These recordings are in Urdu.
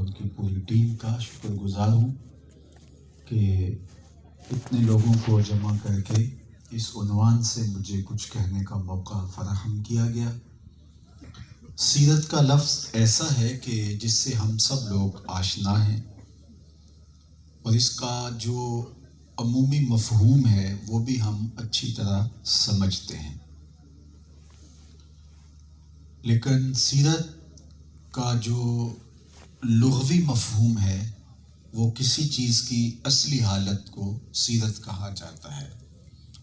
ان کی پوری ٹیم کا شکر گزار ہوں کہ اتنے لوگوں کو جمع کر کے اس عنوان سے مجھے کچھ کہنے کا موقع فراہم کیا گیا۔ سیرت کا لفظ ایسا ہے کہ جس سے ہم سب لوگ آشنا ہیں، اور اس کا جو عمومی مفہوم ہے وہ بھی ہم اچھی طرح سمجھتے ہیں، لیکن سیرت کا جو لغوی مفہوم ہے وہ کسی چیز کی اصلی حالت کو سیرت کہا جاتا ہے۔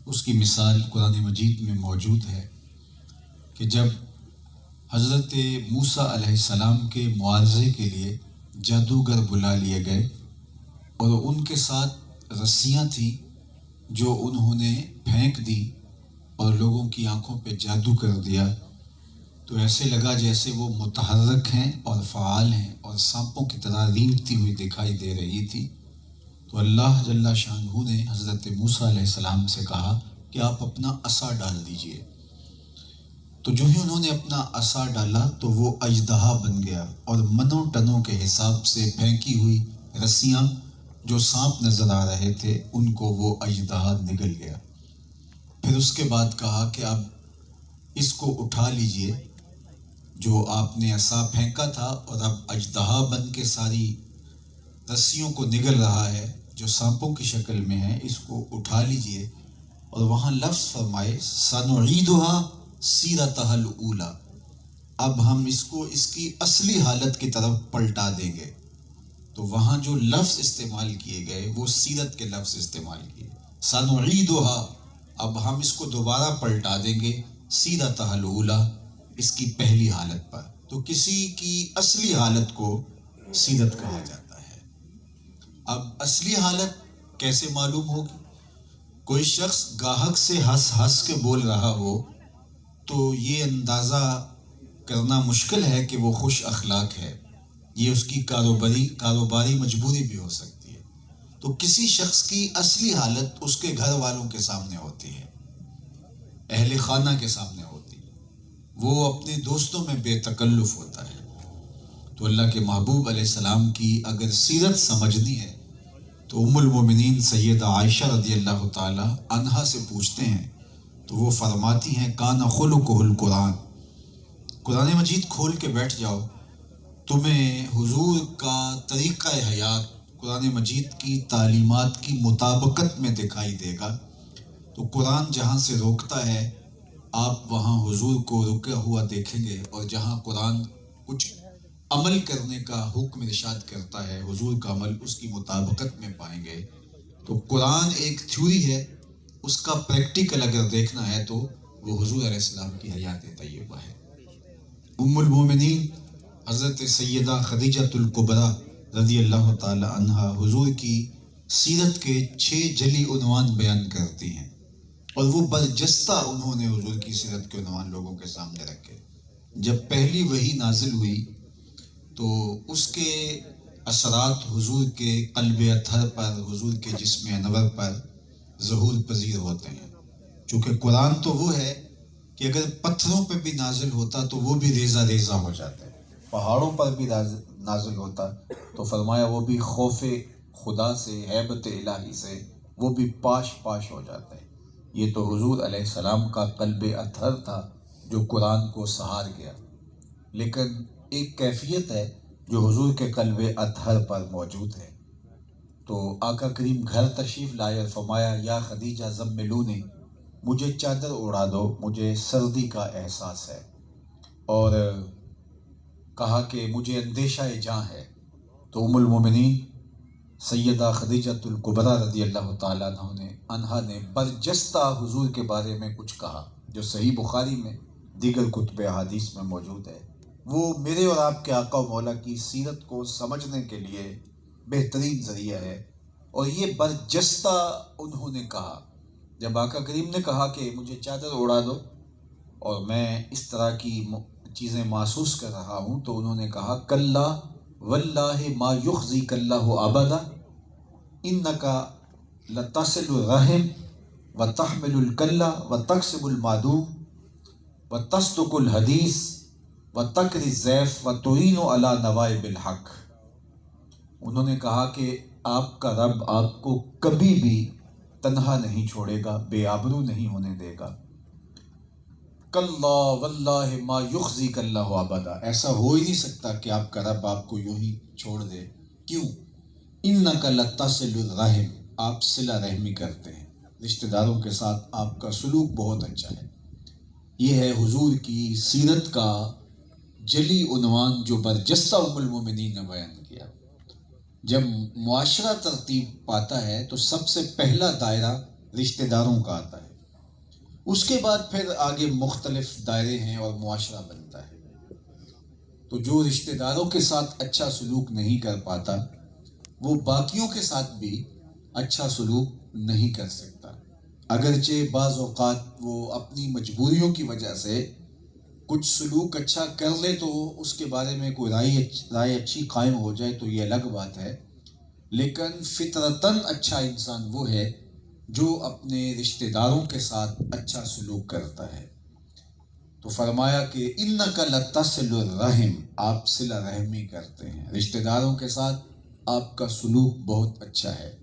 اس کی مثال قرآن مجید میں موجود ہے کہ جب حضرت موسیٰ علیہ السلام کے معاوضے کے لیے جادوگر بلا لیے گئے اور ان کے ساتھ رسیاں تھیں جو انہوں نے پھینک دی اور لوگوں کی آنکھوں پہ جادو کر دیا، تو ایسے لگا جیسے وہ متحرک ہیں اور فعال ہیں اور سانپوں کی طرح رینگتی ہوئی دکھائی دے رہی تھی۔ تو اللہ جل شانہ نے حضرت موسیٰ علیہ السلام سے کہا کہ آپ اپنا عصا ڈال دیجئے۔ تو جو ہی انہوں نے اپنا عصا ڈالا تو وہ اژدہا بن گیا، اور منوں ٹنوں کے حساب سے پھینکی ہوئی رسیاں جو سانپ نظر آ رہے تھے ان کو وہ اژدہا نگل گیا۔ پھر اس کے بعد کہا کہ اب اس کو اٹھا لیجئے جو آپ نے عصا پھینکا تھا، اور اب اژدہا بن کے ساری رسیوں کو نگل رہا ہے جو سانپوں کی شکل میں ہے، اس کو اٹھا لیجئے۔ اور وہاں لفظ فرمائے سَنُعِيدُهَا سِيرَتَهَا الْأُولَى، اب ہم اس کو اس کی اصلی حالت کی طرف پلٹا دیں گے۔ تو وہاں جو لفظ استعمال کیے گئے وہ سیرت کے لفظ استعمال کیے، سَنُعِيدُهَا، اب ہم اس کو دوبارہ پلٹا دیں گے، سِيرَتَهَا الْأُولَى، اس کی پہلی حالت پر۔ تو کسی کی اصلی حالت کو سیرت کہا جاتا ہے۔ اب اصلی حالت کیسے معلوم ہوگی؟ کوئی شخص گاہک سے ہنس ہنس کے بول رہا ہو تو یہ اندازہ کرنا مشکل ہے کہ وہ خوش اخلاق ہے، یہ اس کی کاروباری مجبوری بھی ہو سکتی ہے۔ تو کسی شخص کی اصلی حالت اس کے گھر والوں کے سامنے ہوتی ہے، اہل خانہ کے سامنے ہوتی ہے، وہ اپنے دوستوں میں بے تکلف ہوتا ہے۔ تو اللہ کے محبوب علیہ السلام کی اگر سیرت سمجھنی ہے تو ام المومنین سیدہ عائشہ رضی اللہ تعالی عنہا سے پوچھتے ہیں تو وہ فرماتی ہیں کان خلقہ القرآن، قرآن مجید کھول کے بیٹھ جاؤ، تمہیں حضور کا طریقہ حیات قرآن مجید کی تعلیمات کی مطابقت میں دکھائی دے گا۔ تو قرآن جہاں سے روکتا ہے آپ وہاں حضور کو رکا ہوا دیکھیں گے، اور جہاں قرآن کچھ عمل کرنے کا حکم ارشاد کرتا ہے حضور کا عمل اس کی مطابقت میں پائیں گے۔ تو قرآن ایک تھیوری ہے، اس کا پریکٹیکل اگر دیکھنا ہے تو وہ حضور علیہ السلام کی حیات طیبہ ہے۔ ام المومنین حضرت سیدہ خدیجۃ الکبریٰ رضی اللہ تعالی عنہا حضور کی سیرت کے 6 جلی عنوان بیان کرتی ہیں، اور وہ برجستہ انہوں نے حضور کی سیرت کے عنوان لوگوں کے سامنے رکھے۔ جب پہلی وحی نازل ہوئی تو اس کے اثرات حضور کے قلب اطہر پر، حضور کے جسم انور پر ظہور پذیر ہوتے ہیں۔ چونکہ قرآن تو وہ ہے کہ اگر پتھروں پہ بھی نازل ہوتا تو وہ بھی ریزہ ریزہ ہو جاتے، پہاڑوں پر بھی نازل ہوتا تو فرمایا وہ بھی خوف خدا سے، ہیبت الہی سے وہ بھی پاش پاش ہو جاتے ہیں۔ یہ تو حضور علیہ السلام کا قلب اطہر تھا جو قرآن کو سہار گیا، لیکن ایک کیفیت ہے جو حضور کے قلب اطہر پر موجود ہے۔ تو آقا کریم گھر تشریف لائے اور فرمایا یا خدیجہ زملونی، مجھے چادر اڑا دو، مجھے سردی کا احساس ہے، اور کہا کہ مجھے اندیشہ جاں ہے۔ تو ام المومنین سیدہ خدیجۃ الکبریٰ رضی اللہ تعالیٰ عنہا نے برجستہ حضور کے بارے میں کچھ کہا جو صحیح بخاری میں دیگر کتب احادیث میں موجود ہے۔ وہ میرے اور آپ کے آقا و مولا کی سیرت کو سمجھنے کے لیے بہترین ذریعہ ہے، اور یہ برجستہ انہوں نے کہا۔ جب آقا کریم نے کہا کہ مجھے چادر اڑا دو اور میں اس طرح کی چیزیں محسوس کر رہا ہوں، تو انہوں نے کہا کلا واللہ ما یخزیک اللہ ابدا انک لتصل الرحم وتحمل الکلہ وتکسب المعدوم وتصدق الحدیث وتقری الضیف وتعین علی نوائب الحق۔ انہوں نے کہا کہ آپ کا رب آپ کو کبھی بھی تنہا نہیں چھوڑے گا، بے آبرو نہیں ہونے دے گا. کلا واللہ ما یخزیک اللہ ابدا، ایسا ہو ہی نہیں سکتا کہ آپ کا رب آپ کو یوں ہی چھوڑ دے. کیوں؟ انک لتصل الرحم، آپ صلہ رحمی کرتے ہیں، رشتہ داروں کے ساتھ آپ کا سلوک بہت اچھا ہے. یہ ہے حضور کی سیرت کا جلی عنوان جو برجستہ ام المومنین نے بیان کیا. جب معاشرہ ترتیب پاتا ہے تو سب سے پہلا دائرہ رشتہ داروں کا آتا ہے، اس کے بعد پھر آگے مختلف دائرے ہیں اور معاشرہ بنتا ہے. تو جو رشتہ داروں کے ساتھ اچھا سلوک نہیں کر پاتا وہ باقیوں کے ساتھ بھی اچھا سلوک نہیں کر سکتا، اگرچہ بعض اوقات وہ اپنی مجبوریوں کی وجہ سے کچھ سلوک اچھا کر لے تو اس کے بارے میں کوئی رائے اچھی قائم ہو جائے تو یہ الگ بات ہے. لیکن فطرتاً اچھا انسان وہ ہے جو اپنے رشتہ داروں کے ساتھ اچھا سلوک کرتا ہے. تو فرمایا کہ انک لتصل الرحم، آپ صلہ رحمی کرتے ہیں، رشتہ داروں کے ساتھ آپ کا سلوک بہت اچھا ہے.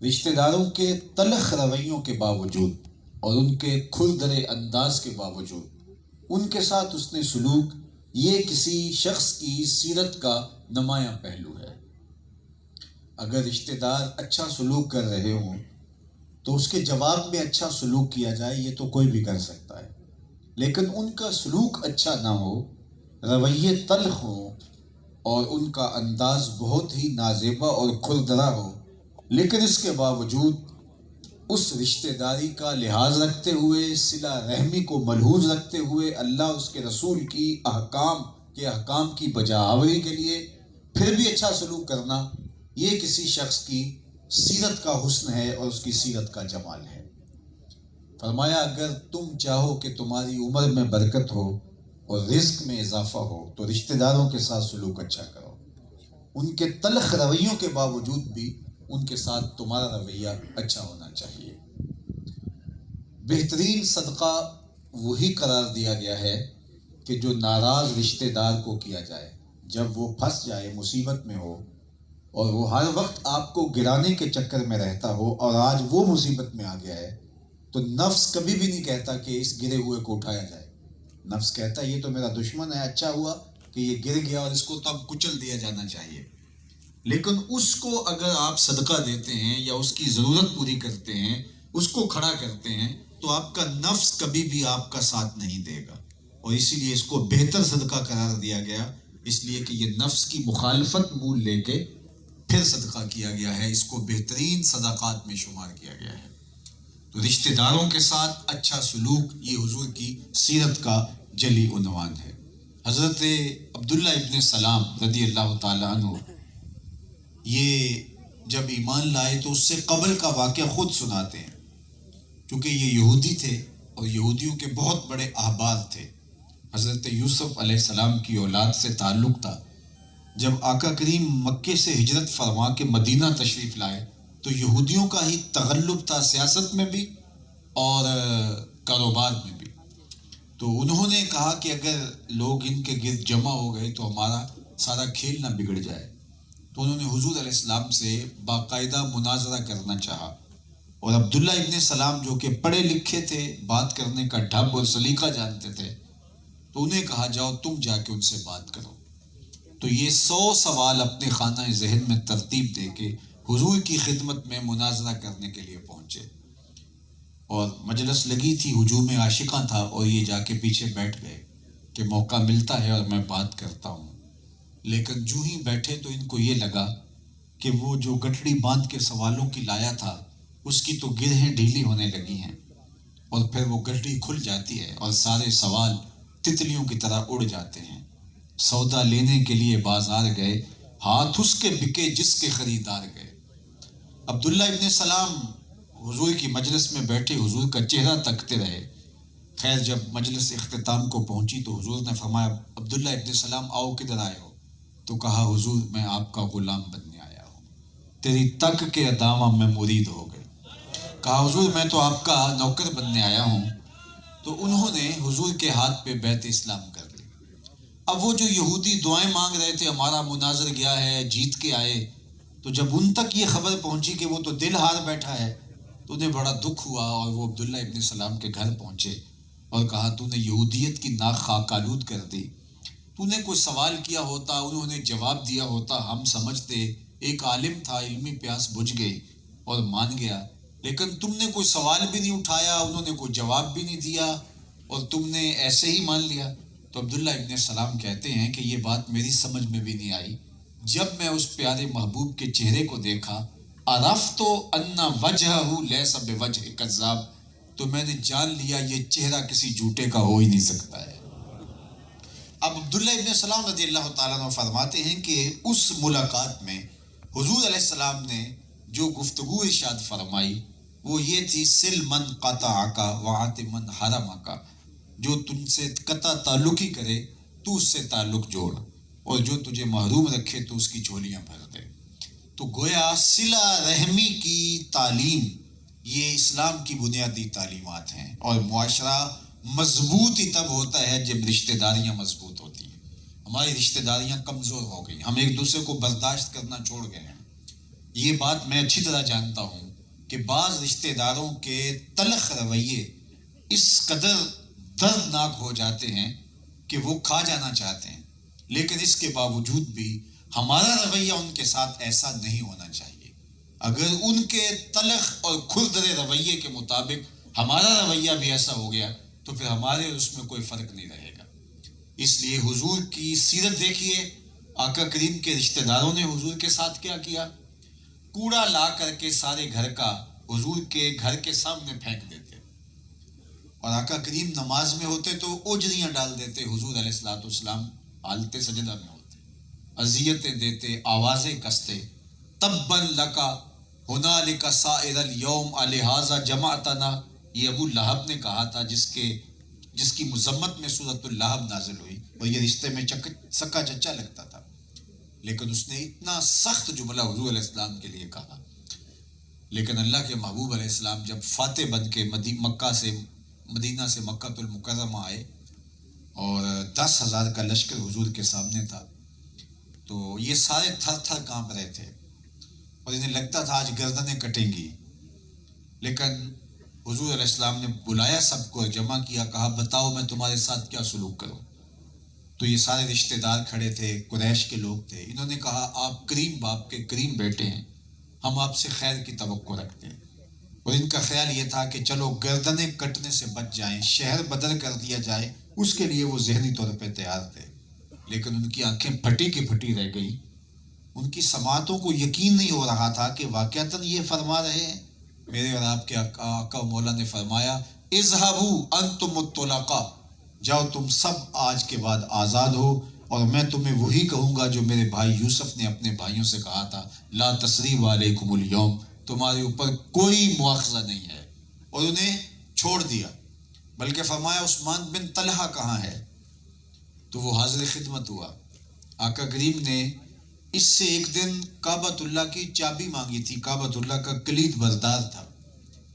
رشتہ داروں کے تلخ رویوں کے باوجود اور ان کے کھردرے انداز کے باوجود ان کے ساتھ اس نے سلوک، یہ کسی شخص کی سیرت کا نمایاں پہلو ہے. اگر رشتہ دار اچھا سلوک کر رہے ہوں تو اس کے جواب میں اچھا سلوک کیا جائے، یہ تو کوئی بھی کر سکتا ہے. لیکن ان کا سلوک اچھا نہ ہو، رویے تلخ ہوں اور ان کا انداز بہت ہی نازیبا اور کھردرا ہو، لیکن اس کے باوجود اس رشتہ داری کا لحاظ رکھتے ہوئے، صلہ رحمی کو ملحوظ رکھتے ہوئے، اللہ اس کے رسول کی احکام کی بجا آوری کے لیے پھر بھی اچھا سلوک کرنا، یہ کسی شخص کی سیرت کا حسن ہے اور اس کی سیرت کا جمال ہے. فرمایا اگر تم چاہو کہ تمہاری عمر میں برکت ہو اور رزق میں اضافہ ہو تو رشتہ داروں کے ساتھ سلوک اچھا کرو. ان کے تلخ رویوں کے باوجود بھی ان کے ساتھ تمہارا رویہ اچھا ہونا چاہیے. بہترین صدقہ وہی قرار دیا گیا ہے کہ جو ناراض رشتہ دار کو کیا جائے. جب وہ پھنس جائے، مصیبت میں ہو اور وہ ہر وقت آپ کو گرانے کے چکر میں رہتا ہو اور آج وہ مصیبت میں آ گیا ہے تو نفس کبھی بھی نہیں کہتا کہ اس گرے ہوئے کو اٹھایا جائے. نفس کہتا ہے یہ تو میرا دشمن ہے، اچھا ہوا کہ یہ گر گیا اور اس کو تو اب کچل دیا جانا چاہیے. لیکن اس کو اگر آپ صدقہ دیتے ہیں یا اس کی ضرورت پوری کرتے ہیں، اس کو کھڑا کرتے ہیں تو آپ کا نفس کبھی بھی آپ کا ساتھ نہیں دے گا. اور اسی لیے اس کو بہتر صدقہ قرار دیا گیا، اس لیے کہ یہ نفس کی مخالفت مول لے کے پھر صدقہ کیا گیا ہے، اس کو بہترین صدقات میں شمار کیا گیا ہے. تو رشتہ داروں کے ساتھ اچھا سلوک یہ حضور کی سیرت کا جلی عنوان ہے. حضرت عبداللہ ابن سلام رضی اللہ تعالیٰ عنہ یہ جب ایمان لائے تو اس سے قبل کا واقعہ خود سناتے ہیں، کیونکہ یہ یہودی تھے اور یہودیوں کے بہت بڑے احبار تھے. حضرت یوسف علیہ السلام کی اولاد سے تعلق تھا. جب آقا کریم مکے سے ہجرت فرما کے مدینہ تشریف لائے تو یہودیوں کا ہی تغلب تھا، سیاست میں بھی اور کاروبار میں بھی. تو انہوں نے کہا کہ اگر لوگ ان کے گرد جمع ہو گئے تو ہمارا سارا کھیل نہ بگڑ جائے. تو انہوں نے حضور علیہ السلام سے باقاعدہ مناظرہ کرنا چاہا، اور عبداللہ ابن سلام جو کہ پڑھے لکھے تھے، بات کرنے کا ڈھب اور سلیقہ جانتے تھے، تو انہیں کہا جاؤ تم جا کے ان سے بات کرو. تو یہ 100 سوال اپنے خانہ ذہن میں ترتیب دے کے حضور کی خدمت میں مناظرہ کرنے کے لیے پہنچے. اور مجلس لگی تھی، ہجوم عاشقاں تھا، اور یہ جا کے پیچھے بیٹھ گئے کہ موقع ملتا ہے اور میں بات کرتا ہوں. لیکن جو ہی بیٹھے تو ان کو یہ لگا کہ وہ جو گٹھڑی باندھ کے سوالوں کی لایا تھا اس کی تو گرہیں ڈھیلی ہونے لگی ہیں، اور پھر وہ گٹھڑی کھل جاتی ہے اور سارے سوال تتلیوں کی طرح اڑ جاتے ہیں. سودا لینے کے لیے بازار گئے، ہاتھ اس کے بکے جس کے خریدار گئے. عبداللہ ابن سلام حضور کی مجلس میں بیٹھے حضور کا چہرہ تکتے رہے. خیر جب مجلس اختتام کو پہنچی تو حضور نے فرمایا عبداللہ ابن سلام آؤ، کدھر آئے ہو؟ تو کہا حضور میں آپ کا غلام بننے آیا ہوں، تیری تک کے دامہ میں مرید ہو گئے. کہا حضور میں تو آپ کا نوکر بننے آیا ہوں. تو انہوں نے حضور کے ہاتھ پہ بیعت اسلام کر لی. اب وہ جو یہودی دعائیں مانگ رہے تھے ہمارا مناظر گیا ہے جیت کے آئے، تو جب ان تک یہ خبر پہنچی کہ وہ تو دل ہار بیٹھا ہے تو انہیں بڑا دکھ ہوا، اور وہ عبداللہ ابن سلام کے گھر پہنچے اور کہا تو نے یہودیت کی ناک خاک آلود کر دی، تو نے کوئی سوال کیا ہوتا انہوں نے جواب دیا ہوتا ہم سمجھتے ایک عالم تھا، علمی پیاس بجھ گئی اور مان گیا، لیکن تم نے کوئی سوال بھی نہیں اٹھایا، انہوں نے کوئی جواب بھی نہیں دیا اور تم نے ایسے ہی مان لیا۔ تو عبداللہ ابن سلام کہتے ہیں کہ یہ بات میری سمجھ میں بھی نہیں آئی، جب میں اس پیارے محبوب کے چہرے کو دیکھا عرفت ان وجہہ لیس بوجہ کذاب، تو میں نے جان لیا یہ چہرہ کسی جھوٹے کا ہو ہی نہیں سکتا ہے۔ اب عبداللہ ابن سلام رضی اللہ تعالیٰ عنہ فرماتے ہیں کہ اس ملاقات میں حضور علیہ السلام نے جو گفتگو ارشاد فرمائی وہ یہ تھی سل من قطعک وعط من حرمک، جو تم سے قطع تعلقی کرے تو اس سے تعلق جوڑ، اور جو تجھے محروم رکھے تو اس کی جھولیاں بھر دے۔ تو گویا صلہ رحمی کی تعلیم یہ اسلام کی بنیادی تعلیمات ہیں، اور معاشرہ مضبوط ہی تب ہوتا ہے جب رشتہ داریاں مضبوط ہوتی ہیں۔ ہماری رشتہ داریاں کمزور ہو گئی، ہم ایک دوسرے کو برداشت کرنا چھوڑ گئے ہیں۔ یہ بات میں اچھی طرح جانتا ہوں کہ بعض رشتہ داروں کے تلخ رویے اس قدر دردناک ہو جاتے ہیں کہ وہ کھا جانا چاہتے ہیں، لیکن اس کے باوجود بھی ہمارا رویہ ان کے ساتھ ایسا نہیں ہونا چاہیے۔ اگر ان کے تلخ اور کھردرے رویے کے مطابق ہمارا رویہ بھی ایسا ہو گیا تو پھر ہمارے اور اس میں کوئی فرق نہیں رہے گا۔ اس لیے حضور کی سیرت دیکھیے، آقا کریم کے رشتہ داروں نے حضور کے ساتھ کیا کیا، کوڑا لا کر کے سارے گھر کا حضور کے گھر کے سامنے پھینک دیتے، اور آقا کریم نماز میں ہوتے تو اوجریاں ڈال دیتے، حضور علیہ الصلوۃ والسلام حالت سجدہ میں ہوتے، اذیتیں دیتے، آوازیں کستے، تبا لکا ہنالک سائر الیوم الہذا جمعتنا، یہ ابو لہب نے کہا تھا جس کی مذمت میں سورۃ اللہب نازل ہوئی، اور یہ رشتے میں سکا چچا لگتا تھا، لیکن اس نے اتنا سخت جملہ حضور علیہ السلام کے لیے کہا۔ لیکن اللہ کے محبوب علیہ السلام جب فاتح بن کے مدینہ سے مکہ المکرمہ آئے اور 10,000 کا لشکر حضور کے سامنے تھا، تو یہ سارے تھر تھر کانپ رہے تھے اور انہیں لگتا تھا آج گردنیں کٹیں گی، لیکن حضور علیہ السلام نے بلایا سب کو، جمع کیا، کہا بتاؤ میں تمہارے ساتھ کیا سلوک کروں۔ تو یہ سارے رشتہ دار کھڑے تھے، قریش کے لوگ تھے، انہوں نے کہا آپ کریم باپ کے کریم بیٹے ہیں، ہم آپ سے خیر کی توقع رکھتے ہیں، اور ان کا خیال یہ تھا کہ چلو گردنیں کٹنے سے بچ جائیں، شہر بدر کر دیا جائے، اس کے لیے وہ ذہنی طور پہ تیار تھے، لیکن ان کی آنکھیں پھٹی کی پھٹی رہ گئی، ان کی سماعتوں کو یقین نہیں ہو رہا تھا کہ واقعتاً یہ فرما رہے ہیں۔ میرے اور آپ کے آقا مولا نے فرمایا اذهبوا انتم الطلقاء، جاؤ تم سب آج کے بعد آزاد ہو، اور میں تمہیں وہی کہوں گا جو میرے بھائی یوسف نے اپنے بھائیوں سے کہا تھا، لا تثریب علیکم اليوم، تمہارے اوپر کوئی مواخذہ نہیں ہے، اور انہیں چھوڑ دیا۔ بلکہ فرمایا عثمان بن طلحہ کہاں ہے، تو وہ حاضر خدمت ہوا۔ آقا کریم نے اس سے ایک دن کعبۃ اللہ کی چابی مانگی تھی، کعبۃ اللہ کا کلید بردار تھا،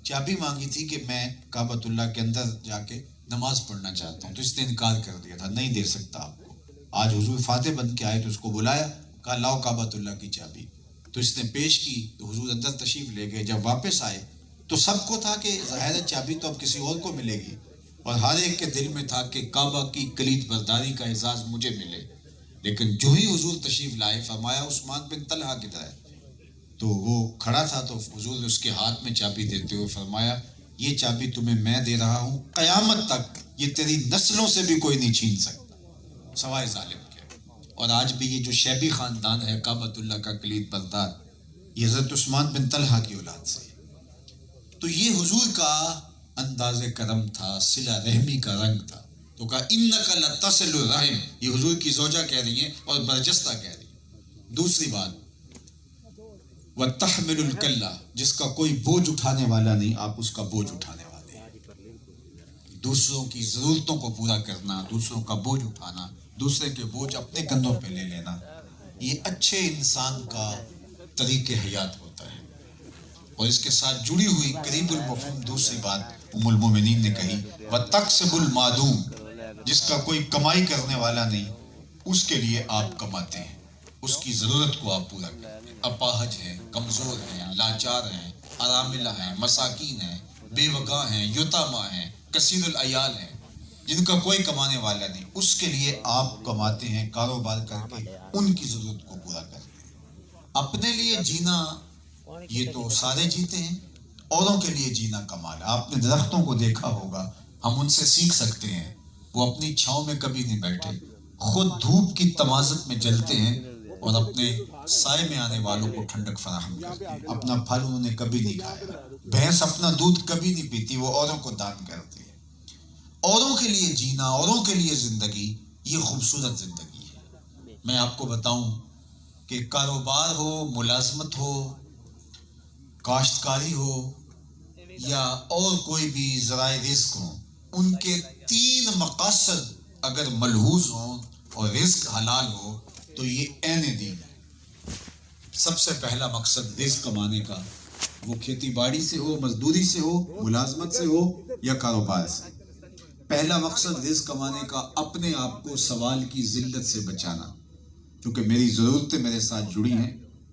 چابی مانگی تھی کہ میں کعبۃ اللہ کے اندر جا کے نماز پڑھنا چاہتا ہوں، تو اس نے انکار کر دیا تھا، نہیں دے سکتا آپ کو۔ آج حضور فاتح بن کے آئے تو اس کو بلایا، کہا لاؤ کعبۃ اللہ کی چابی، تو اس نے پیش کی، تو حضور اندر تشریف لے گئے۔ جب واپس آئے تو سب کو تھا کہ ظاہر چابی تو اب کسی اور کو ملے گی، اور ہر ایک کے دل میں تھا کہ کعبہ کی کلید برداری کا اعزاز مجھے ملے، لیکن جو ہی حضور تشریف لائے فرمایا عثمان بن طلحہ کدھر ہے، تو وہ کھڑا تھا، تو حضور نے اس کے ہاتھ میں چابی دیتے ہوئے فرمایا یہ چابی تمہیں میں دے رہا ہوں، قیامت تک یہ تیری نسلوں سے بھی کوئی نہیں چھین سکتا سوائے ظالم کے۔ اور آج بھی یہ جو شیبی خاندان ہے کعبۃ اللہ کا کلید بردار، یہ حضرت عثمان بن طلحہ کی اولاد سے۔ تو یہ حضور کا انداز کرم تھا، صلہ رحمی کا رنگ تھا۔ تو کہا انک لتصل الرحم، یہ حضور کی زوجہ کہہ رہی ہیں اور برجستہ کہہ رہی ہیں۔ دوسری بات وتحمل الکلہ، جس کا کوئی بوجھ اٹھانے والا نہیں، آپ اس کا بوجھ اٹھانے والے ہیں۔ دوسروں کی ضرورتوں کو پورا کرنا، دوسروں کا بوجھ اٹھانا، دوسرے کے بوجھ اپنے کندھوں پہ لے لینا، یہ اچھے انسان کا طریق حیات ہوتا ہے۔ اور اس کے ساتھ جڑی ہوئی قریب المفہوم دوسری بات ام المومنین نے کہی وَتَقْسِبُ الْمَعْدُومِ، جس کا کوئی کمائی کرنے والا نہیں، اس کے لیے آپ کماتے ہیں، اس کی ضرورت کو آپ پورا کرتے ہیں۔ اپاہج ہیں، کمزور ہیں، لاچار ہیں، اراملہ ہیں، مساکین ہیں، بیوگاہ ہیں، یتامہ ہیں، کثیر العیال ہیں، جن کا کوئی کمانے والا نہیں، اس کے لیے آپ کماتے ہیں کاروبار کر کے، ان کی ضرورت کو پورا کرتے ہیں۔ اپنے لیے جینا یہ تو سارے جیتے ہیں، اوروں کے لیے جینا کمال ہے۔ آپ نے درختوں کو دیکھا ہوگا، ہم ان سے سیکھ سکتے ہیں، وہ اپنی چھاؤں میں کبھی نہیں بیٹھے، خود دھوپ کی تمازت میں جلتے ہیں اور اپنے سائے میں آنے والوں کو ٹھنڈک فراہم کرتے ہیں۔ اپنا پھل انہوں نے کبھی نہیں کھایا، بھینس اپنا دودھ کبھی نہیں پیتی، وہ اوروں کو دان کرتے ہیں۔ اوروں کے لیے جینا، اوروں کے لیے زندگی، یہ خوبصورت زندگی ہے۔ میں آپ کو بتاؤں کہ کاروبار ہو، ملازمت ہو، کاشتکاری ہو یا اور کوئی بھی ذرائع رزق ہوں، ان کے 3 مقاصد اگر ملحوظ ہوں اور رزق حلال ہو تو یہ عین دین ہے۔ سب سے پہلا مقصد رزق کمانے کا، وہ کھیتی باڑی سے ہو، مزدوری سے ہو، ملازمت سے ہو یا کاروبار سے۔ پہلا مقصد رزق کمانے کا اپنے آپ کو سوال کی ذلت سے بچانا، کیونکہ میری ضرورتیں میرے ساتھ جڑی ہیں،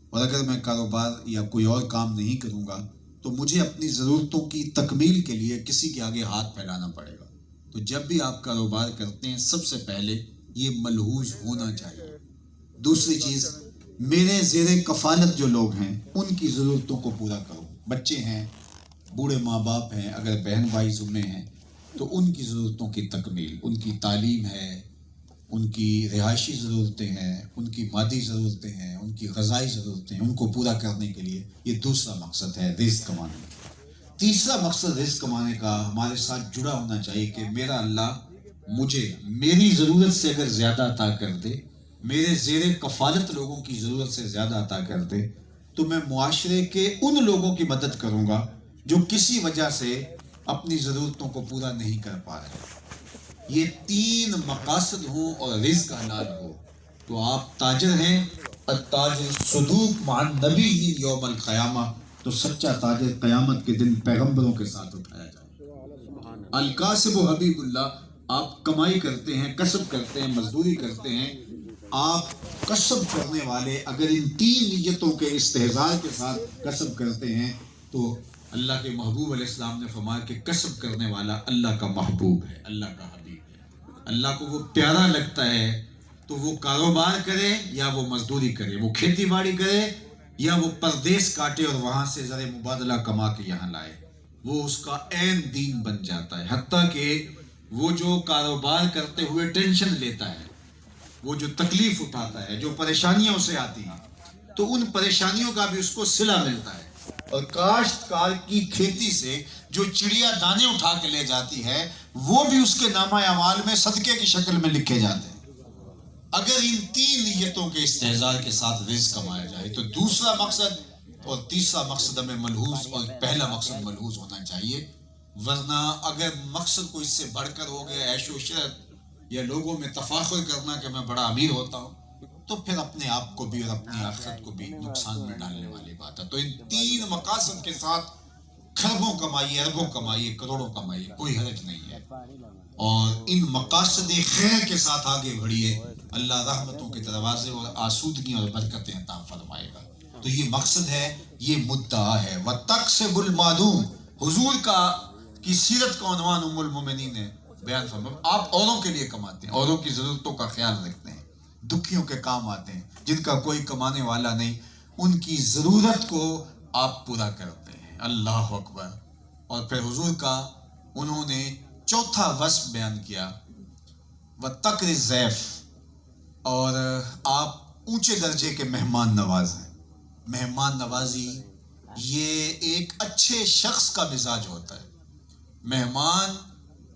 اور اگر میں کاروبار یا کوئی اور کام نہیں کروں گا تو مجھے اپنی ضرورتوں کی تکمیل کے لیے کسی کے آگے ہاتھ پھیلانا پڑے گا۔ تو جب بھی آپ کاروبار کرتے ہیں، سب سے پہلے یہ ملحوظ ہونا چاہیے۔ دوسری چیز، میرے زیر کفالت جو لوگ ہیں ان کی ضرورتوں کو پورا کروں۔ بچے ہیں، بوڑھے ماں باپ ہیں، اگر بہن بھائی ذمے ہیں تو ان کی ضرورتوں کی تکمیل، ان کی تعلیم ہے، ان کی رہائشی ضرورتیں ہیں، ان کی مادی ضرورتیں ہیں، ان کی غذائی ضرورتیں ہیں، ان کو پورا کرنے کے لیے یہ دوسرا مقصد ہے رزق کمانے کا۔ تیسرا مقصد رزق کمانے کا ہمارے ساتھ جڑا ہونا چاہیے کہ میرا اللہ مجھے میری ضرورت سے اگر زیادہ عطا کر دے، میرے زیر کفالت لوگوں کی ضرورت سے زیادہ عطا کر دے، تو میں معاشرے کے ان لوگوں کی مدد کروں گا جو کسی وجہ سے اپنی ضرورتوں کو پورا نہیں کر پا رہے۔ یہ 3 مقاصد ہوں اور رزق حلال ہو تو آپ تاجر ہیں۔ التاجر صدوق مع النبی یوم القیامہ، تو سچا تاجر قیامت کے دن پیغمبروں کے ساتھ اٹھایا جائے۔ الکاسب و حبیب اللہ، آپ کمائی کرتے ہیں، کسب کرتے ہیں، مزدوری کرتے ہیں، آپ کسب کرنے والے اگر ان 3 نیتوں کے استحضار کے ساتھ کسب کرتے ہیں تو اللہ کے محبوب علیہ السلام نے فرمایا کہ کسب کرنے والا اللہ کا محبوب ہے، اللہ کا حبیب ہے، اللہ کو وہ پیارا لگتا ہے۔ تو وہ کاروبار کرے یا وہ مزدوری کرے، وہ کھیتی باڑی کرے یا وہ پردیس کاٹے اور وہاں سے زر مبادلہ کما کے یہاں لائے، وہ اس کا عین دین بن جاتا ہے۔ حتیٰ کہ وہ جو کاروبار کرتے ہوئے ٹینشن لیتا ہے، وہ جو تکلیف اٹھاتا ہے، جو پریشانیاں اسے آتی ہیں، تو ان پریشانیوں کا بھی اس کو صلہ ملتا ہے۔ اور کاشتکار کی کھیتی سے جو چڑیا دانے اٹھا کے لے جاتی ہے، وہ بھی اس کے نامہ اعمال میں صدقے کی شکل میں لکھے جاتے ہیں۔ اگر ان 3 نیتوں کے استحضار کے ساتھ رزق کمایا جائے تو دوسرا مقصد اور تیسرا مقصد ہمیں ملحوظ اور پہلا مقصد ملحوظ ہونا چاہیے۔ ورنہ اگر مقصد کو اس سے بڑھ کر ہو گیا عیش و عشرت یا لوگوں میں تفاخر کرنا کہ میں بڑا امیر ہوتا ہوں، تو پھر اپنے آپ کو بھی اور اپنی آخرت کو بھی نقصان میں ڈالنے والی بات ہے۔ تو ان 3 مقاصد کے ساتھ کھربوں کمائیے، اربوں کمائیے، کروڑوں کمائیے، کوئی حرج نہیں ہے، اور ان مقاصد خیر کے ساتھ آگے بڑھیے، اللہ رحمتوں کے دروازے اور آسودگی اور برکتیں عطا فرمائے گا۔ تو یہ مقصد ہے، یہ مدعا ہے۔ وَتَقْسِبُ الْمَعْدُومَ، حضور کی سیرت کا عنوان ام المومنین نے بیان فرمایا۔ آپ اوروں کے لیے کماتے ہیں، اوروں کی ضرورتوں کا خیال رکھتے ہیں، دکھیوں کے کام آتے ہیں، جن کا کوئی کمانے والا نہیں، ان کی ضرورت کو آپ پورا کرتے ہیں۔ اللہ اکبر۔ اور پھر حضور کا انہوں نے چوتھا وصف بیان کیا، وَتَقْرِ الضَّيْفَ، اور آپ اونچے درجے کے مہمان نواز ہیں۔ مہمان نوازی یہ ایک اچھے شخص کا مزاج ہوتا ہے۔ مہمان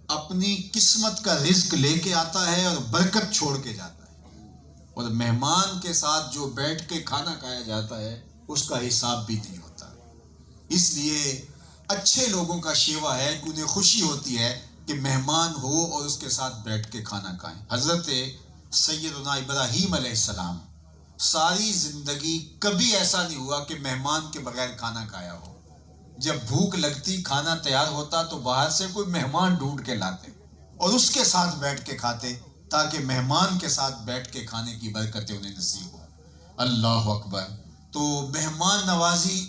اپنی قسمت کا رزق لے کے آتا ہے اور برکت چھوڑ کے جاتا ہے، اور مہمان کے ساتھ جو بیٹھ کے کھانا کھایا جاتا ہے اس کا حساب بھی نہیں ہوتا۔ اس لیے اچھے لوگوں کا شیوا ہے کہ انہیں خوشی ہوتی ہے کہ مہمان ہو اور اس کے ساتھ بیٹھ کے کھانا کھائیں۔ حضرت سیدنا ابراہیم علیہ السلام ساری زندگی کبھی ایسا نہیں ہوا کہ مہمان کے بغیر کھانا کھایا ہو۔ جب بھوک لگتی، کھانا تیار ہوتا تو باہر سے کوئی مہمان ڈھونڈ کے لاتے اور اس کے ساتھ بیٹھ کے کھاتے تاکہ مہمان کے ساتھ بیٹھ کے کھانے کی برکتیں انہیں نصیب ہوں۔ اللہ اکبر۔ تو مہمان نوازی،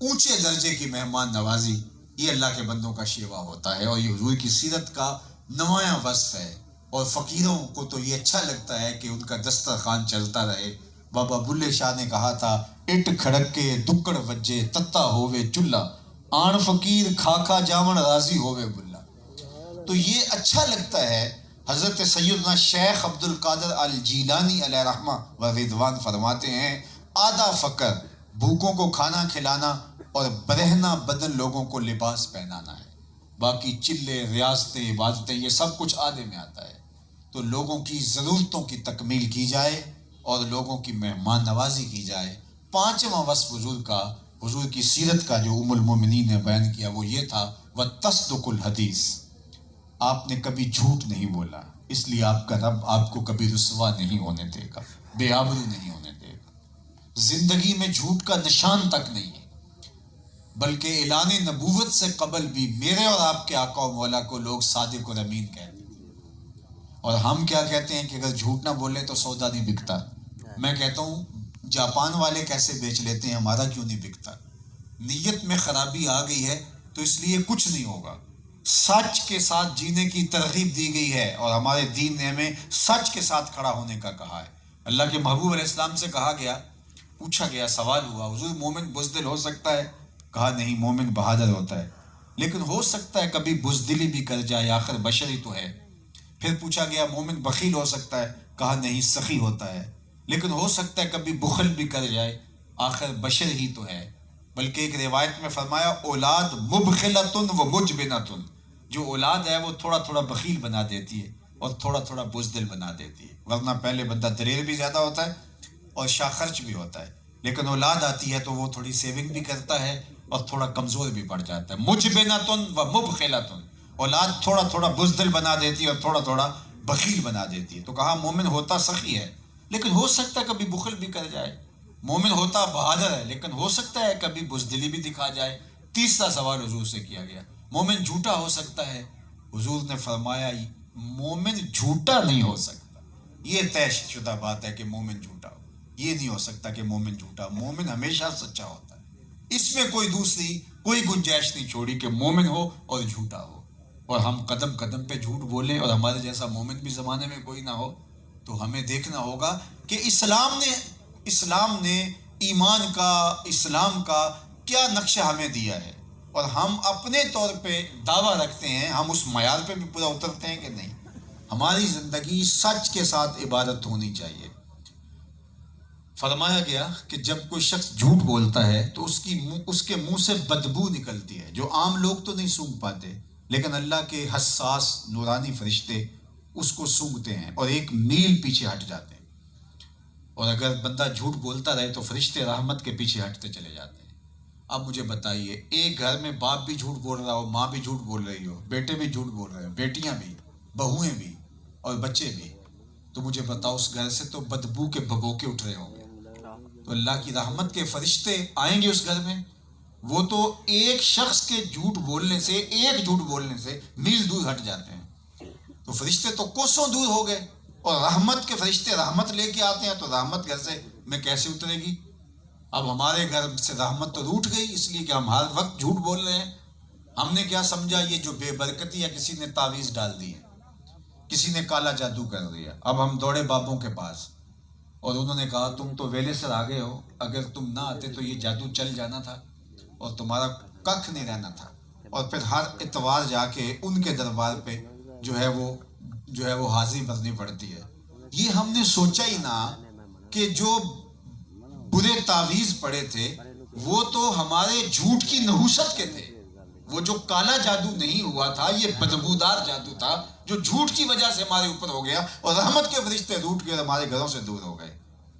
اونچے درجے کی مہمان نوازی، یہ اللہ کے بندوں کا شیوا ہوتا ہے، اور یہ حضور کی سیرت کا نمایاں وصف ہے۔ اور فقیروں کو تو یہ اچھا لگتا ہے کہ ان کا دسترخوان چلتا رہے۔ بابا بلے شاہ نے کہا تھا، اٹ کھڑکے دکڑ وجے تتا ہووے چلہ، آن فقیر کھا کھا جاون راضی ہووے بلا۔ تو یہ اچھا لگتا ہے۔ حضرت سیدنا شیخ عبد القادر الجیلانی علیہ رحمہ و رضوان فرماتے ہیں، آدھا فقر بھوکوں کو کھانا کھلانا اور برہنہ بدن لوگوں کو لباس پہنانا ہے، باقی چلے، ریاستیں، عبادتیں، یہ سب کچھ آدھے میں آتا ہے۔ تو لوگوں کی ضرورتوں کی تکمیل کی جائے اور لوگوں کی مہمان نوازی کی جائے۔ پانچواں وصف حضور کا، حضور کی سیرت کا جو ام المومنین نے بیان کیا، وہ یہ تھا، وَتَصْدُقُ الْحَدِيث۔ آپ نے کبھی جھوٹ نہیں بولا، اس لیے آپ کا رب آپ کو کبھی رسوا نہیں ہونے دے گا، بے آبرو نہیں ہونے دے گا۔ زندگی میں جھوٹ کا نشان تک نہیں ہے، بلکہ اعلان نبوت سے قبل بھی میرے اور آپ کے آقا و مولا کو لوگ صادق اور امین کہتے تھے، اور ہم کیا کہتے ہیں کہ اگر جھوٹ نہ بولے تو سودا نہیں بکتا۔ میں کہتا ہوں جاپان والے کیسے بیچ لیتے ہیں، ہمارا کیوں نہیں بکتا؟ نیت میں خرابی آ گئی ہے تو اس لیے کچھ نہیں ہوگا۔ سچ کے ساتھ جینے کی ترغیب دی گئی ہے، اور ہمارے دین نے ہمیں سچ کے ساتھ کھڑا ہونے کا کہا ہے۔ اللہ کے محبوب علیہ السلام سے کہا گیا، پوچھا گیا، سوال ہوا، حضور مومن بزدل ہو سکتا ہے؟ کہا نہیں، مومن بہادر ہوتا ہے، لیکن ہو سکتا ہے کبھی بزدلی بھی کر جائے، آخر بشر ہی تو ہے۔ پھر پوچھا گیا، مومن بخیل ہو سکتا ہے؟ کہا نہیں، سخی ہوتا ہے، لیکن ہو سکتا ہے کبھی بخل بھی کر جائے، آخر بشر ہی تو ہے۔ بلکہ ایک روایت میں فرمایا، اولاد مبخلتن و مجبنتن، جو اولاد ہے وہ تھوڑا تھوڑا بخیل بنا دیتی ہے اور تھوڑا تھوڑا بزدل بنا دیتی ہے، ورنہ پہلے بندہ دلیر بھی زیادہ ہوتا ہے اور شاہ خرچ بھی ہوتا ہے، لیکن اولاد آتی ہے تو وہ تھوڑی سیونگ بھی کرتا ہے اور تھوڑا کمزور بھی پڑ جاتا ہے۔ مجبنتن و مبخلتن، اولاد تھوڑا تھوڑا بزدل بنا دیتی ہے اور تھوڑا تھوڑا بخیل بنا دیتی ہے۔ تو کہا مومن ہوتا سخی ہے، لیکن ہو سکتا ہے کبھی بخل بھی کر جائے۔ مومن ہوتا بہادر ہے، لیکن ہو سکتا ہے کبھی بزدلی بھی دکھا جائے۔ تیسرا سوال حضور سے کیا گیا، مومن جھوٹا ہو سکتا ہے؟ حضور نے فرمایا، مومن جھوٹا نہیں ہو سکتا، یہ طے شدہ بات ہے کہ مومن جھوٹا ہو، یہ نہیں ہو سکتا کہ مومن جھوٹا، مومن ہمیشہ سچا ہوتا ہے۔ اس میں کوئی دوسری کوئی گنجائش نہیں چھوڑی کہ مومن ہو اور جھوٹا ہو، اور ہم قدم قدم پہ جھوٹ بولیں اور ہمارے جیسا مومن بھی زمانے میں کوئی نہ ہو، تو ہمیں دیکھنا ہوگا کہ اسلام نے ایمان کا، اسلام کا کیا نقشہ ہمیں دیا ہے، اور ہم اپنے طور پہ دعویٰ رکھتے ہیں، ہم اس معیار پہ بھی پورا اترتے ہیں کہ نہیں؟ ہماری زندگی سچ کے ساتھ عبادت ہونی چاہیے۔ فرمایا گیا کہ جب کوئی شخص جھوٹ بولتا ہے تو اس کے منہ سے بدبو نکلتی ہے، جو عام لوگ تو نہیں سونگھ پاتے، لیکن اللہ کے حساس نورانی فرشتے اس کو سونگھتے ہیں اور ایک میل پیچھے ہٹ جاتے ہیں، اور اگر بندہ جھوٹ بولتا رہے تو فرشتے رحمت کے پیچھے ہٹتے چلے جاتے ہیں۔ اب مجھے بتائیے، ایک گھر میں باپ بھی جھوٹ بول رہا ہو، ماں بھی جھوٹ بول رہی ہو، بیٹے بھی جھوٹ بول رہے ہو، بیٹیاں بھی، بہویں بھی اور بچے بھی، تو مجھے بتاؤ اس گھر سے تو بدبو کے بھگوکے اٹھ رہے ہوں گے۔ تو اللہ کی رحمت کے فرشتے آئیں گے اس گھر میں، وہ تو ایک شخص کے جھوٹ بولنے سے میل دور ہٹ جاتے ہیں، تو فرشتے تو کوسوں دور ہو گئے، اور رحمت کے فرشتے رحمت لے کے آتے ہیں، تو رحمت گھر سے میں کیسے اترے گی؟ اب ہمارے گھر سے رحمت تو روٹ گئی، اس لیے کہ ہم ہر وقت جھوٹ بول رہے ہیں۔ ہم نے کیا سمجھا یہ جو بے برکتی ہے، کسی نے تعویذ ڈال دی ہے، کسی نے کالا جادو کر دیا۔ اب ہم دوڑے بابوں کے پاس، اور انہوں نے کہا تم تو ویلے سے آ گئے ہو، اگر تم نہ آتے تو یہ جادو چل جانا تھا اور تمہارا ککھ نہیں رہنا تھا۔ اور پھر ہر اتوار جا کے ان کے دربار پہ جو ہے وہ حاضری بھرنی پڑتی ہے۔ یہ ہم نے سوچا ہی نہ کہ جو برے تعویذ پڑے تھے وہ تو ہمارے جھوٹ کی نحوست کے تھے، وہ جو کالا جادو نہیں ہوا تھا، یہ بدبودار جادو تھا جو جھوٹ کی وجہ سے ہمارے اوپر ہو گیا، اور رحمت کے فرشتے روٹ گئے اور ہمارے گھروں سے دور ہو گئے،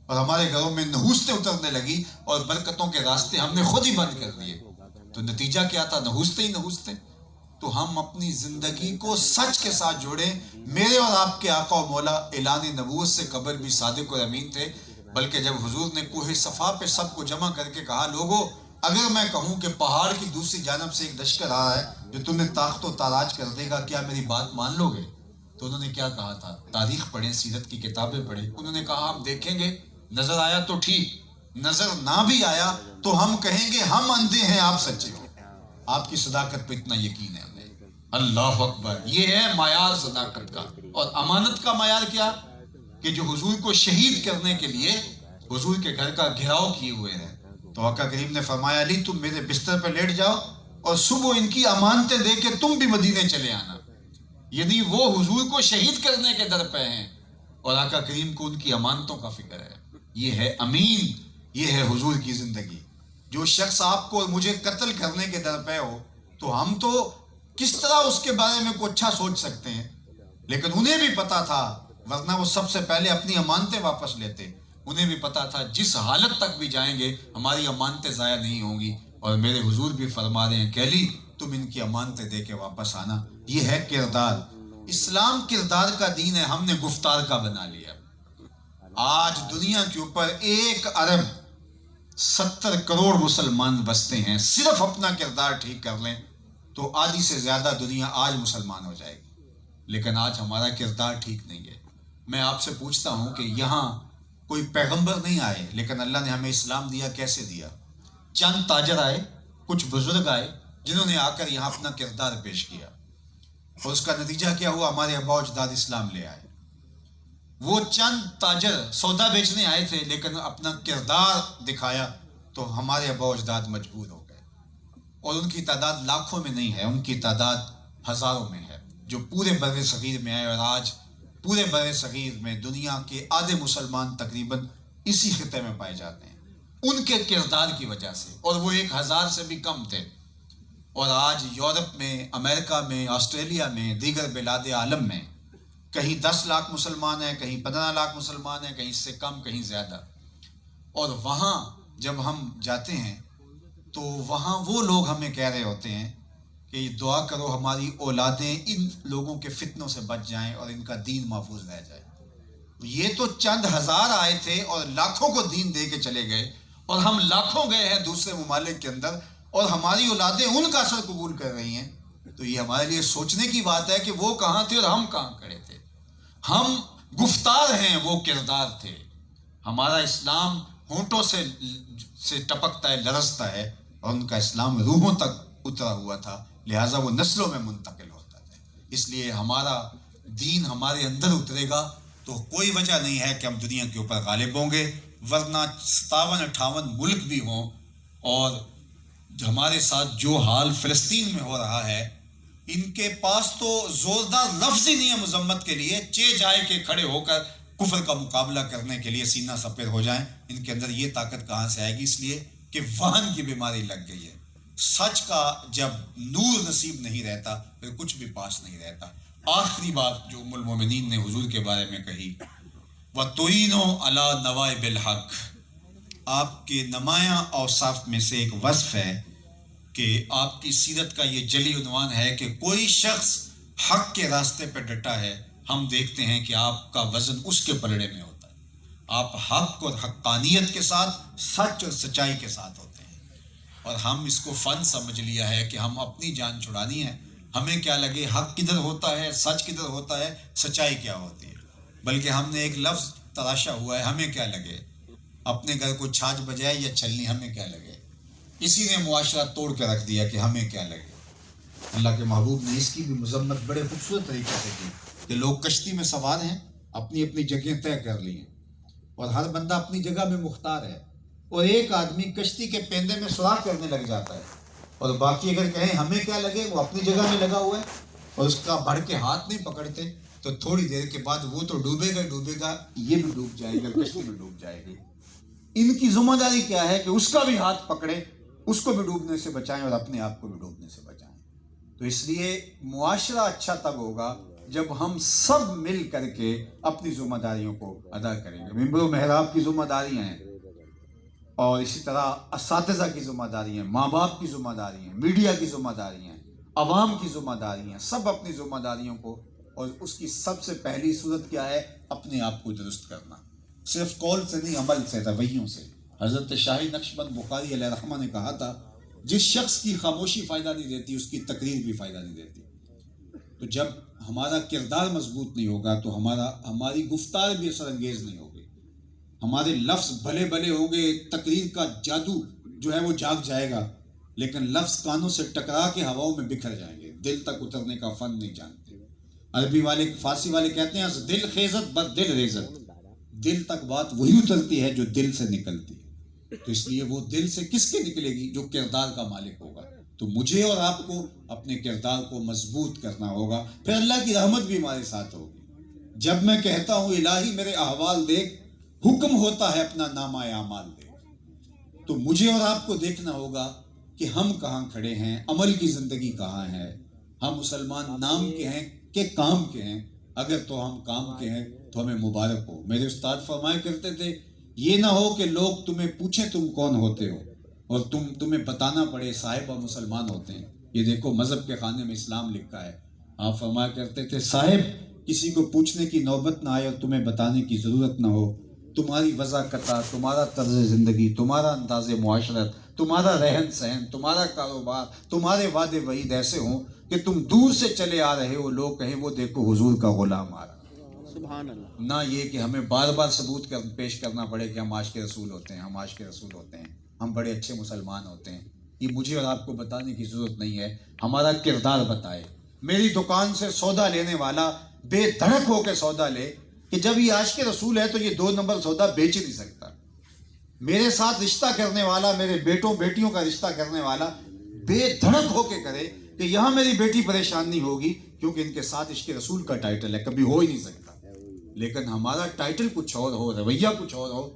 اور ہمارے گھروں میں نحوستیں اترنے لگی اور برکتوں کے راستے ہم نے خود ہی بند کر دیے۔ تو نتیجہ کیا تھا؟ نحوستیں ہی نحوستیں۔ تو ہم اپنی زندگی کو سچ کے ساتھ جوڑیں۔ میرے اور آپ کے آقا و مولا اعلان نبوت سے قبل بھی صادق اور امین تھے، بلکہ جب حضور نے کوہ صفا پہ سب کو جمع کر کے کہا، لوگوں اگر میں کہوں کہ پہاڑ کی دوسری جانب سے ایک لشکر آ رہا ہے جو تمہیں طاقت و تاراج کر دے گا، کیا میری بات مان لو گے؟ تو انہوں نے کیا کہا تھا؟ تاریخ پڑھیں، سیرت کی کتابیں پڑھیں. انہوں نے کہا ہم دیکھیں گے، نظر آیا تو ٹھیک، نظر نہ بھی آیا تو ہم کہیں گے ہم اندھے ہیں، آپ سچے ہو. آپ کی صداقت پہ اتنا یقین ہے ہمیں. اللہ اکبر. یہ ہے معیار صداقت کا. اور امانت کا معیار کیا؟ کہ جو حضور کو شہید کرنے کے لیے حضور کے گھر کا گھیراؤ کیے ہوئے ہیں. تو آقا کریم نے فرمایا علی تم میرے بستر پہ لیٹ جاؤ اور صبح ان کی امانتیں دے کے تم بھی مدینے چلے آنا. یعنی وہ حضور کو شہید کرنے کے در پہ ہیں اور آقا کریم کو ان کی امانتوں کا فکر ہے. یہ ہے امین، یہ ہے حضور کی زندگی. جو شخص آپ کو اور مجھے قتل کرنے کے در پہ ہو تو ہم تو کس طرح اس کے بارے میں کوئی اچھا سوچ سکتے ہیں، لیکن انہیں بھی پتا تھا، ورنہ وہ سب سے پہلے اپنی امانتیں واپس لیتے. انہیں بھی پتا تھا جس حالت تک بھی جائیں گے ہماری امانتیں ضائع نہیں ہوں گی. اور میرے حضور بھی فرما رہے ہیں کہ علی تم ان کی امانتیں دے کے واپس آنا. یہ ہے کردار. اسلام کردار کا دین ہے، ہم نے گفتار کا بنا لیا. آج دنیا کے اوپر 1.70 کروڑ مسلمان بستے ہیں. صرف اپنا کردار ٹھیک کر لیں تو آدھی سے زیادہ دنیا آج مسلمان ہو جائے گی. لیکن آج ہمارا کردار ٹھیک نہیں ہے. میں آپ سے پوچھتا ہوں کہ یہاں کوئی پیغمبر نہیں آئے، لیکن اللہ نے ہمیں اسلام دیا. کیسے دیا؟ چند تاجر آئے، کچھ بزرگ آئے جنہوں نے آ کر یہاں اپنا کردار پیش کیا، اور اس کا نتیجہ کیا ہوا؟ ہمارے آبا و اجداد اسلام لے آئے. وہ چند تاجر سودا بیچنے آئے تھے لیکن اپنا کردار دکھایا تو ہمارے آبا و اجداد مجبور ہو گئے. اور ان کی تعداد لاکھوں میں نہیں ہے، ان کی تعداد ہزاروں میں ہے، جو پورے بر صغیر میں آئے. اور آج پورے بر صغیر میں دنیا کے آدھے مسلمان تقریباً اسی خطے میں پائے جاتے ہیں ان کے کردار کی وجہ سے، اور وہ 1000 سے بھی کم تھے. اور آج یورپ میں، امریکہ میں، آسٹریلیا میں، دیگر بلاد عالم میں کہیں 10 لاکھ مسلمان ہیں، کہیں 15 لاکھ مسلمان ہیں، کہیں اس سے کم، کہیں زیادہ. اور وہاں جب ہم جاتے ہیں تو وہاں وہ لوگ ہمیں کہہ رہے ہوتے ہیں کہ دعا کرو ہماری اولادیں ان لوگوں کے فتنوں سے بچ جائیں اور ان کا دین محفوظ رہ جائے. یہ تو چند ہزار آئے تھے اور لاکھوں کو دین دے کے چلے گئے، اور ہم لاکھوں گئے ہیں دوسرے ممالک کے اندر اور ہماری اولادیں ان کا اثر قبول کر رہی ہیں. تو یہ ہمارے لیے سوچنے کی بات ہے کہ وہ کہاں تھے اور ہم کہاں کھڑے تھے. ہم گفتار ہیں، وہ کردار تھے. ہمارا اسلام ہونٹوں سے ٹپکتا ہے، لرزتا ہے، اور ان کا اسلام روحوں تک اترا ہوا تھا، لہٰذا وہ نسلوں میں منتقل ہوتا ہے. اس لیے ہمارا دین ہمارے اندر اترے گا تو کوئی وجہ نہیں ہے کہ ہم دنیا کے اوپر غالب ہوں گے. ورنہ 57-58 ملک بھی ہوں اور ہمارے ساتھ جو حال فلسطین میں ہو رہا ہے، ان کے پاس تو زوردار لفظ ہی نہیں ہے مذمت کے لیے. جائے کہ کھڑے ہو کر کفر کا مقابلہ کرنے کے لیے سینہ سپر ہو جائیں. ان کے اندر یہ طاقت کہاں سے آئے گی؟ اس لیے کہ وہن کی بیماری لگ گئی ہے. سچ کا جب نور نصیب نہیں رہتا پھر کچھ بھی پاس نہیں رہتا. آخری بات جو ام المومنین نے حضور کے بارے میں کہی، وَتُعِينُوا عَلَى نَوَائِبِ الْحَقِّ، آپ کے نمایاں اوصاف میں سے ایک وصف ہے کہ آپ کی سیرت کا یہ جلی عنوان ہے کہ کوئی شخص حق کے راستے پہ ڈٹا ہے، ہم دیکھتے ہیں کہ آپ کا وزن اس کے پلڑے میں ہوتا ہے. آپ حق اور حقانیت کے ساتھ، سچ اور سچائی کے ساتھ ہوتے ہیں. اور ہم اس کو فن سمجھ لیا ہے کہ ہم اپنی جان چھڑانی ہے، ہمیں کیا لگے حق کدھر ہوتا ہے، سچ کدھر ہوتا ہے، سچائی کیا ہوتی ہے. بلکہ ہم نے ایک لفظ تراشا ہوا ہے، ہمیں کیا لگے، اپنے گھر کو چھاج بجائے یا چھلنی، ہمیں کیا لگے. اسی نے معاشرہ توڑ کے رکھ دیا کہ ہمیں کیا لگے. اللہ کے محبوب نے اس کی بھی مذمت بڑے خوبصورت طریقے سے کی کہ لوگ کشتی میں سوار ہیں، اپنی اپنی جگہیں طے کر لی ہیں اور ہر بندہ اپنی جگہ میں مختار ہے، اور ایک آدمی کشتی کے پیندے میں سوراخ کرنے لگ جاتا ہے اور باقی اگر کہیں ہمیں کیا لگے، وہ اپنی جگہ میں لگا ہوا ہے اور اس کا بڑھ کے ہاتھ نہیں پکڑتے تو تھوڑی دیر کے بعد وہ تو ڈوبے گا، یہ بھی ڈوب جائے گا، کشتی بھی ڈوب جائے گی. ان کی ذمہ داری کیا ہے کہ اس کا بھی ہاتھ پکڑے، اس کو بھی ڈوبنے سے بچائیں اور اپنے آپ کو بھی ڈوبنے سے بچائیں. تو اس لیے معاشرہ اچھا تب ہوگا جب ہم سب مل کر کے اپنی ذمہ داریوں کو ادا کریں گے. ممبر و محراب کی ذمہ داریاں ہیں، اور اسی طرح اساتذہ کی ذمہ داری ہیں، ماں باپ کی ذمہ داری ہیں، میڈیا کی ذمہ داری ہیں، عوام کی ذمہ داری ہیں. سب اپنی ذمہ داریوں کو، اور اس کی سب سے پہلی صورت کیا ہے؟ اپنے آپ کو درست کرنا. صرف قول سے نہیں، عمل سے، رویوں سے. حضرت شاہی نقشبند بخاری علیہ رحمہ نے کہا تھا، جس شخص کی خاموشی فائدہ نہیں دیتی اس کی تقریر بھی فائدہ نہیں دیتی. تو جب ہمارا کردار مضبوط نہیں ہوگا تو ہماری گفتار بھی اثر انگیز نہیں ہوگی. ہمارے لفظ بھلے بھلے ہوں گے، تقریر کا جادو جو ہے وہ جاگ جائے گا، لیکن لفظ کانوں سے ٹکرا کے ہواؤں میں بکھر جائیں گے، دل تک اترنے کا فن نہیں جانتے. عربی والے فارسی والے کہتے ہیں دل خیزت بر دل ریزت، دل تک بات وہی اترتی ہے جو دل سے نکلتی ہے. تو اس لیے وہ دل سے کس کے نکلے گی؟ جو کردار کا مالک ہوگا. تو مجھے اور آپ کو اپنے کردار کو مضبوط کرنا ہوگا، پھر اللہ کی رحمت بھی ہمارے ساتھ ہوگی. جب میں کہتا ہوں الہی میرے احوال دیکھ، حکم ہوتا ہے اپنا نامہ اعمال دیکھ، تو مجھے اور آپ کو دیکھنا ہوگا کہ ہم کہاں کھڑے ہیں، عمل کی زندگی کہاں ہے. ہم مسلمان نام کے ہیں کہ کام کے ہیں؟ اگر تو ہم کام کے ہیں تو ہمیں مبارک ہو. میرے استاد فرمایا کرتے تھے یہ نہ ہو کہ لوگ تمہیں پوچھیں تم کون ہوتے ہو اور تمہیں بتانا پڑے صاحب اور مسلمان ہوتے ہیں. یہ دیکھو مذہب کے خانے میں اسلام لکھا ہے. آپ فرمایا کرتے تھے صاحب کسی کو پوچھنے کی نوبت نہ آئے اور تمہیں بتانے کی ضرورت نہ ہو. تمہاری وضاقت، تمہارا طرز زندگی، تمہارا انداز معاشرت، تمہارا رہن سہن، تمہارا کاروبار، تمہارے وعدے وعید ایسے ہوں کہ تم دور سے چلے آ رہے ہو، لوگ کہیں وہ دیکھو حضور کا غلام آ رہا. سبحان اللہ. نہ یہ کہ ہمیں بار بار ثبوت پیش کرنا پڑے کہ ہم عاشق رسول ہوتے ہیں، ہم عاشق رسول ہوتے ہیں، ہم بڑے اچھے مسلمان ہوتے ہیں. یہ مجھے اور آپ کو بتانے کی ضرورت نہیں ہے، ہمارا کردار بتائے. میری دکان سے سودا لینے والا بے دھڑک ہو کے سودا لے کہ جب یہ عاشق رسول ہے تو یہ 2 نمبر سودا بیچ نہیں سکتا. میرے ساتھ رشتہ کرنے والا، میرے بیٹوں بیٹیوں کا رشتہ کرنے والا بے دھڑک ہو کے کرے کہ یہاں میری بیٹی پریشان نہیں ہوگی کیونکہ ان کے ساتھ عشق رسول کا ٹائٹل ہے، کبھی ہو ہی نہیں سکتا. لیکن ہمارا ٹائٹل کچھ اور ہو، رویہ کچھ اور ہو،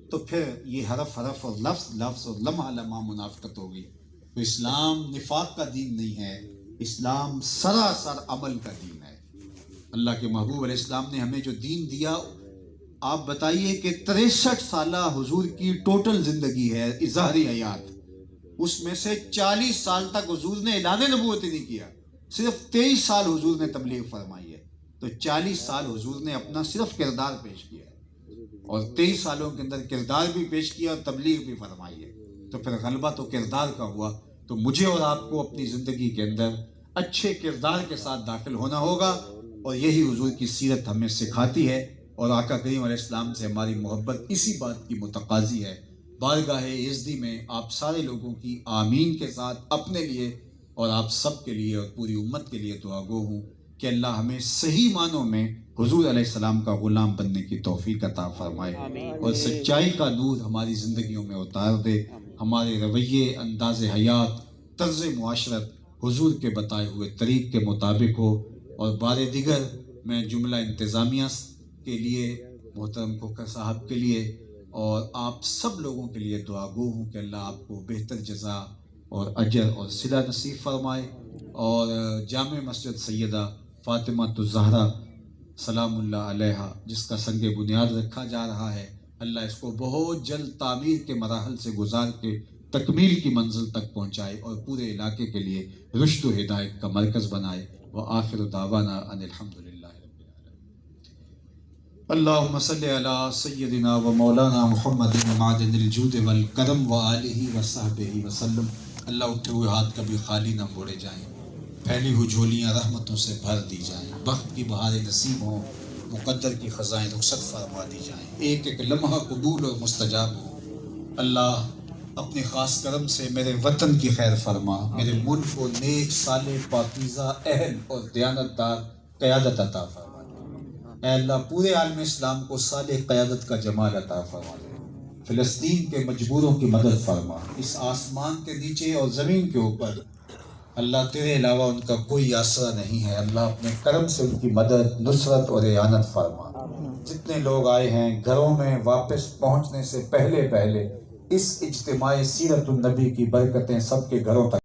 تو پھر یہ حرف حرف اور لفظ لفظ اور لمحہ لمحہ منافقت ہوگی. تو اسلام نفاق کا دین نہیں ہے، اسلام سراسر عمل کا دین ہے. اللہ کے محبوب علیہ السلام نے ہمیں جو دین دیا، آپ بتائیے کہ 63 سالہ حضور کی ٹوٹل زندگی ہے ظاہری حیات، اس میں سے 40 سال تک حضور نے اعلان نبوت نہیں کیا، صرف 23 سال حضور نے تبلیغ فرمائی ہے. تو 40 سال حضور نے اپنا صرف کردار پیش کیا ہے اور 23 سالوں کے اندر کردار بھی پیش کیا اور تبلیغ بھی فرمائی ہے. تو پھر غلبہ تو کردار کا ہوا. تو مجھے اور آپ کو اپنی زندگی کے اندر اچھے کردار کے ساتھ داخل ہونا ہوگا، اور یہی حضور کی سیرت ہمیں سکھاتی ہے. اور آقا کریم علیہ السلام سے ہماری محبت اسی بات کی متقاضی ہے. بارگاہ عزتی میں آپ سارے لوگوں کی آمین کے ساتھ اپنے لیے اور آپ سب کے لیے اور پوری امت کے لیے دعا گو ہوں کہ اللہ ہمیں صحیح معنوں میں حضور علیہ السلام کا غلام بننے کی توفیق عطا فرمائے اور سچائی کا نور ہماری زندگیوں میں اتار دے. ہمارے رویے، انداز حیات، طرز معاشرت حضور کے بتائے ہوئے طریق کے مطابق ہو. اور بار دیگر میں جملہ انتظامیہ کے لیے، محترم کوکر صاحب کے لیے اور آپ سب لوگوں کے لیے دعا گو ہوں کہ اللہ آپ کو بہتر جزا اور اجر اور صلہ نصیب فرمائے. اور جامع مسجد سیدہ فاطمہ الزہرا سلام اللہ علیہا جس کا سنگ بنیاد رکھا جا رہا ہے، اللہ اس کو بہت جلد تعمیر کے مراحل سے گزار کے تکمیل کی منزل تک پہنچائے اور پورے علاقے کے لیے رشد و ہدایت کا مرکز بنائے. وآخر دعوانا ان الحمدللہ رب العالمین. اللہم صلی علی سیدنا و مولانا محمد معدن الجود والکرم وآلہ وصحبہ وسلم. اللہ اٹھے ہوئے ہاتھ کبھی خالی نہ موڑے جائیں، پھیلی ہوئی جھولیاں رحمتوں سے بھر دی جائیں، بخت کی بہاریں نصیب ہوں، مقدر کی خزائیں رخصت فرما دی جائیں، ایک ایک لمحہ قبول اور مستجاب ہو. اللہ اپنے خاص کرم سے میرے وطن کی خیر فرما، میرے ملک کو نیک، صالح، پاکیزہ، اہل اور دیانتدار قیادت عطا فرما. اے اللہ پورے عالم اسلام کو صالح قیادت کا جمال عطا فرما. فلسطین کے مجبوروں کی مدد فرما. اس آسمان کے نیچے اور زمین کے اوپر اللہ تیرے علاوہ ان کا کوئی آسرا نہیں ہے. اللہ اپنے کرم سے ان کی مدد، نصرت اور اعانت فرما. جتنے لوگ آئے ہیں گھروں میں واپس پہنچنے سے پہلے اس اجتماع سیرت النبی کی برکتیں سب کے گھروں تک